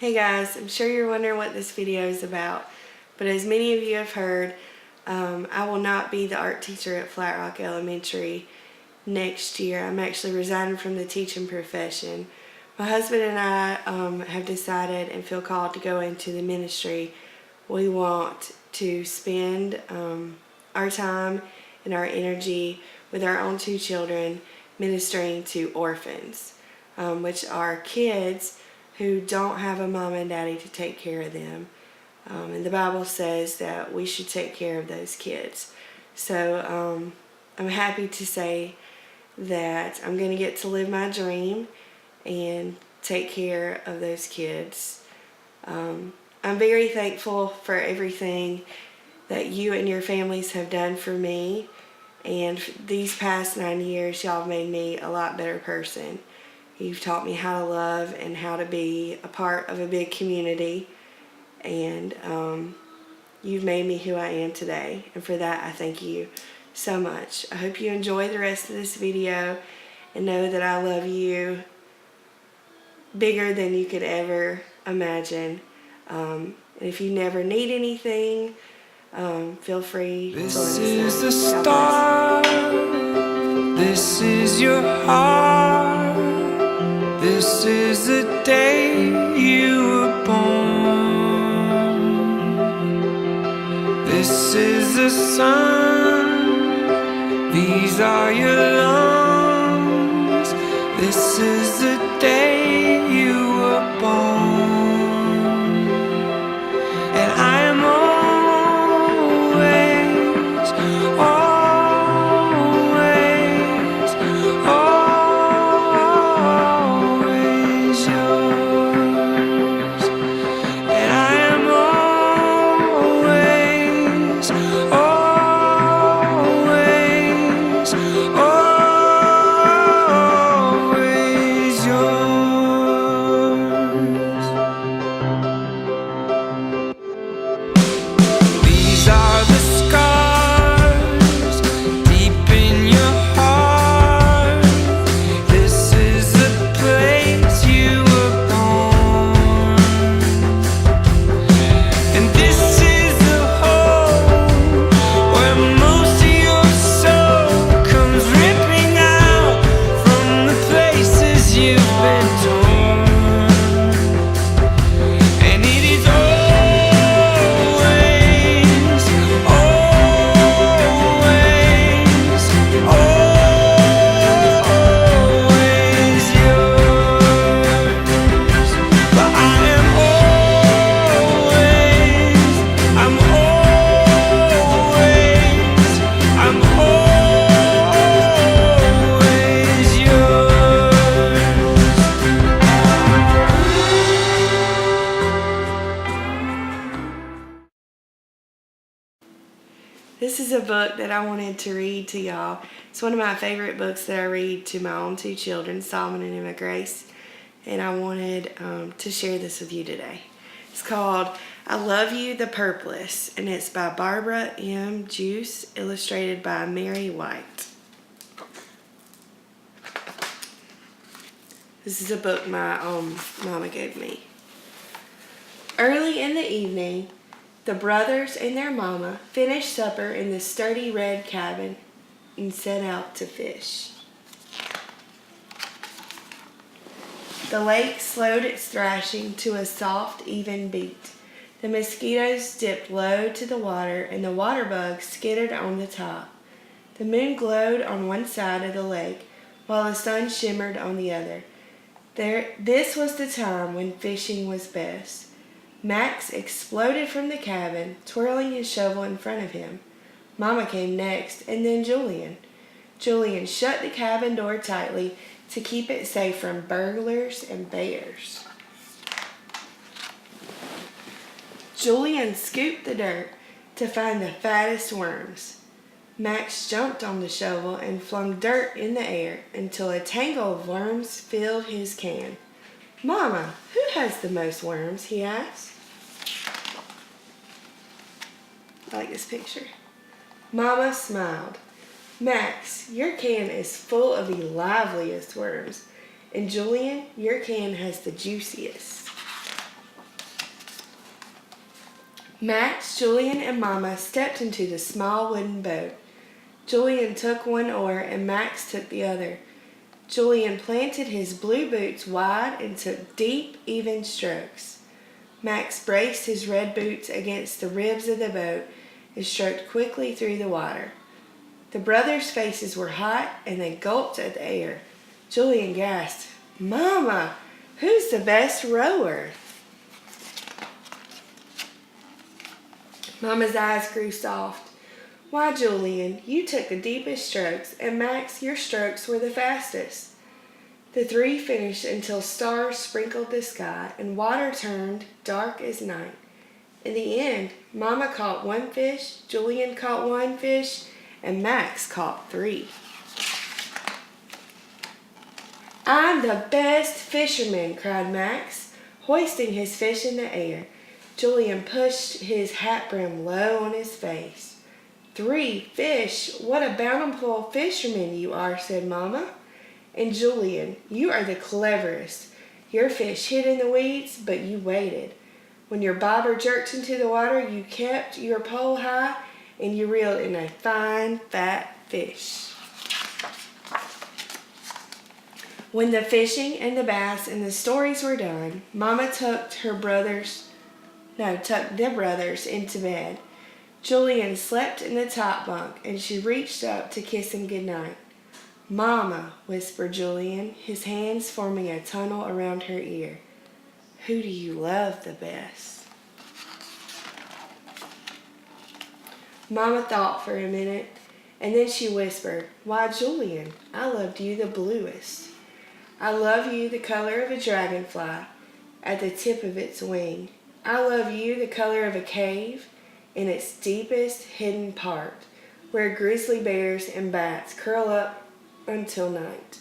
Hey guys, I'm sure you're wondering what this video is about, but as many of you have heard, I will not be the art teacher at Flat Rock Elementary next year. I'm actually resigning from the teaching profession. My husband and I have decided and feel called to go into the ministry. We want to spend our time and our energy with our own two children ministering to orphans, which are kids who don't have a mom and daddy to take care of them. And the Bible says that we should take care of those kids. So I'm happy to say that I'm going to get to live my dream and take care of those kids. I'm very thankful for everything that you and your families have done for me. And these past 9 years, y'all have made me a lot better person. You've taught me how to love and how to be a part of a big community. And you've made me who I am today. And for that, I thank you so much. I hope you enjoy the rest of this video and know that I love you bigger than you could ever imagine. And if you never need anything, feel free to let us know. This is the start. This is your heart. This is the day you were born. This is the sun. These are your lungs. This is the day you were born. And I am always, always, always yours. And I am always, always, always yours. These are the scars deep in your heart. This is the place you were born. And this is the hole where most of your soul comes ripping out from the places you've been torn. And it is always, always, always yours. But I am always, I'm always, I'm always yours. This is a book that I wanted to read to y'all. It's one of my favorite books that I read to my own two children, Solomon and Emma Grace. And I wanted to share this with you today. It's called I Love You, the Purposeless, and it's by Barbara M. Juice, illustrated by Mary White. This is a book my mama gave me. Early in the evening, the brothers and their mama finished supper in the sturdy red cabin and set out to fish. The lake slowed its thrashing to a soft, even beat. The mosquitoes dipped low to the water, and the water bugs skittered on the top. The moon glowed on one side of the lake, while the sun shimmered on the other. This was the time when fishing was best. Max exploded from the cabin, twirling his shovel in front of him. Mama came next, and then Julian. Julian shut the cabin door tightly to keep it safe from burglars and bears. Julian scooped the dirt to find the fattest worms. Max jumped on the shovel and flung dirt in the air until a tangle of worms filled his can. "Mama, who has the most worms?" he asked. I like this picture. Mama smiled. "Max, your can is full of the liveliest worms. And Julian, your can has the juiciest." Max, Julian, and Mama stepped into the small wooden boat. Julian took one oar and Max took the other. Julian planted his blue boots wide and took deep, even strokes. Max braced his red boots against the ribs of the boat and stroked quickly through the water. The brothers' faces were hot and they gulped at the air. Julian gasped, "Mama, who's the best rower?" Mama's eyes grew soft. "Why, Julian, you took the deepest strokes, and Max, your strokes were the fastest." The three finished until stars sprinkled the sky and water turned dark as night. In the end, Mama caught one fish, Julian caught one fish, and Max caught 3. "I'm the best fisherman," cried Max, hoisting his fish in the air. Julian pushed his hat brim low on his face. 3 fish, what a bountiful fisherman you are," said Mama. "And Julian, you are the cleverest. Your fish hid in the weeds, but you waited. When your bobber jerked into the water, you kept your pole high and you reeled in a fine, fat fish." When the fishing and the bass and the stories were done, Mama tucked the brothers into bed. Julian slept in the top bunk and she reached up to kiss him goodnight. "Mama," whispered Julian, his hands forming a tunnel around her ear. "Who do you love the best?" Mama thought for a minute, and then she whispered, "Why, Julian, I loved you the bluest. I love you the color of a dragonfly at the tip of its wing. I love you the color of a cave in its deepest hidden part, where grizzly bears and bats curl up until night.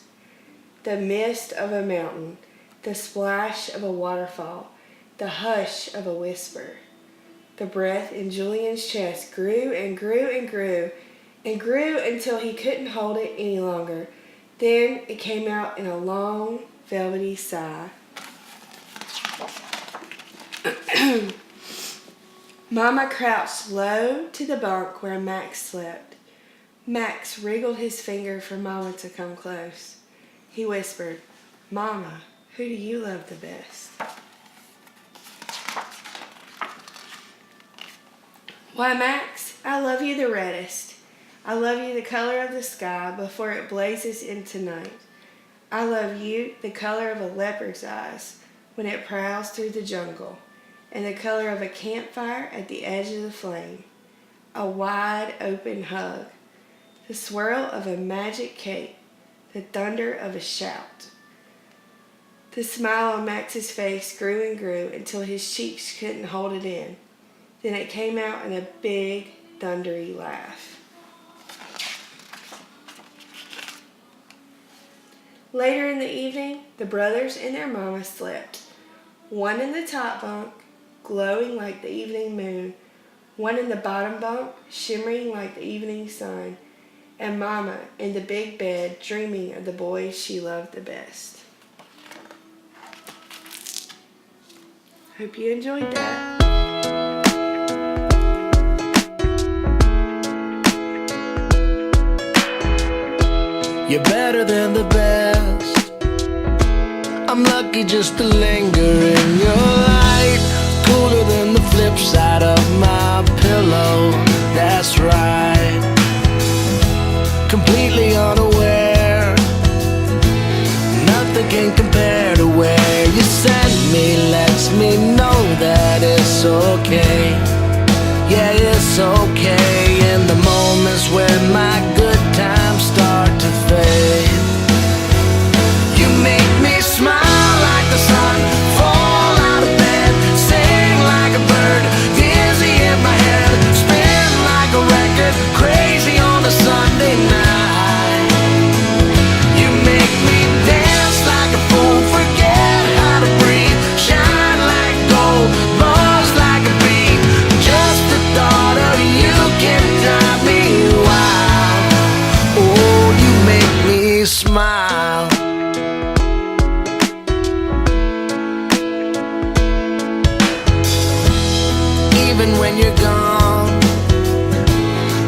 The mist of a mountain, the splash of a waterfall, the hush of a whisper." The breath in Julian's chest grew and grew and grew and grew until he couldn't hold it any longer. Then it came out in a long, velvety sigh. Mama crouched low to the bunk where Max slept. Max wriggled his finger for Mama to come close. He whispered, "Mama, who do you love the best?" "Why, Max, I love you the reddest. I love you the color of the sky before it blazes into night. I love you the color of a leopard's eyes when it prowls through the jungle, and the color of a campfire at the edge of the flame. A wide open hug, the swirl of a magic cape, the thunder of a shout." The smile on Max's face grew and grew until his cheeks couldn't hold it in. Then it came out in a big, thundery laugh. Later in the evening, the brothers and their mama slept. One in the top bunk, glowing like the evening moon, one in the bottom bunk, shimmering like the evening sun, and Mama in the big bed, dreaming of the boys she loved the best. Hope you enjoyed that. You're better than the best. I'm lucky just to linger in your light. Cooler than the flip side of my pillow. That's right. Completely unaware. Nothing can compare to where you send me. Lets me know that it's okay. Yeah, it's okay. In the moments when my good times start to fade, you make me smile like the sun, fall out of bed, sing like a bird, dizzy in my head, spin like a record, crazy on a Sunday night. You make me dance like a fool, forget how to breathe, shine like gold, buzz like a bee. Just the thought of you even when you're gone.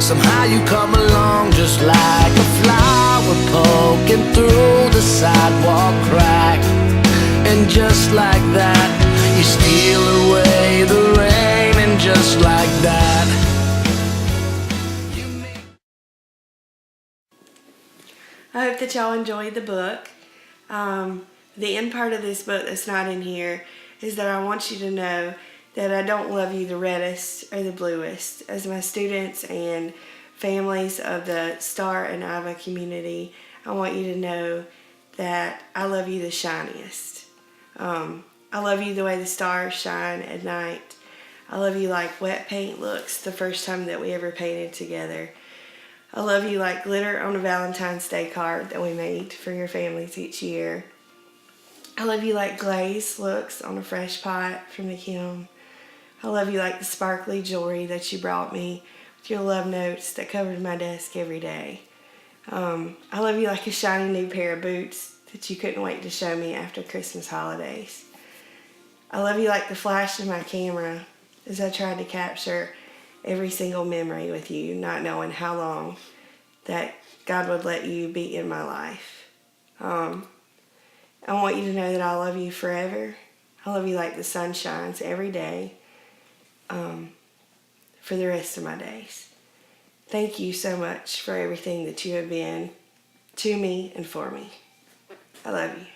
Somehow you come along just like a flower poking through the sidewalk crack. And just like that, you steal away the rain. And just like that, I hope that y'all enjoyed the book. The end part of this book that's not in here is that I want you to know that I don't love you the reddest or the bluest. As my students and families of the Star and Iva community, I want you to know that I love you the shiniest. I love you the way the stars shine at night. I love you like wet paint looks the first time that we ever painted together. I love you like glitter on a Valentine's Day card that we made for your families each year. I love you like glaze looks on a fresh pot from the kiln. I love you like the sparkly jewelry that you brought me with your love notes that covered my desk every day. I love you like a shiny new pair of boots that you couldn't wait to show me after Christmas holidays. I love you like the flash of my camera as I tried to capture every single memory with you, not knowing how long that God would let you be in my life. I want you to know that I love you forever. I love you like the sun shines every day for the rest of my days. Thank you so much for everything that you have been to me and for me. I love you.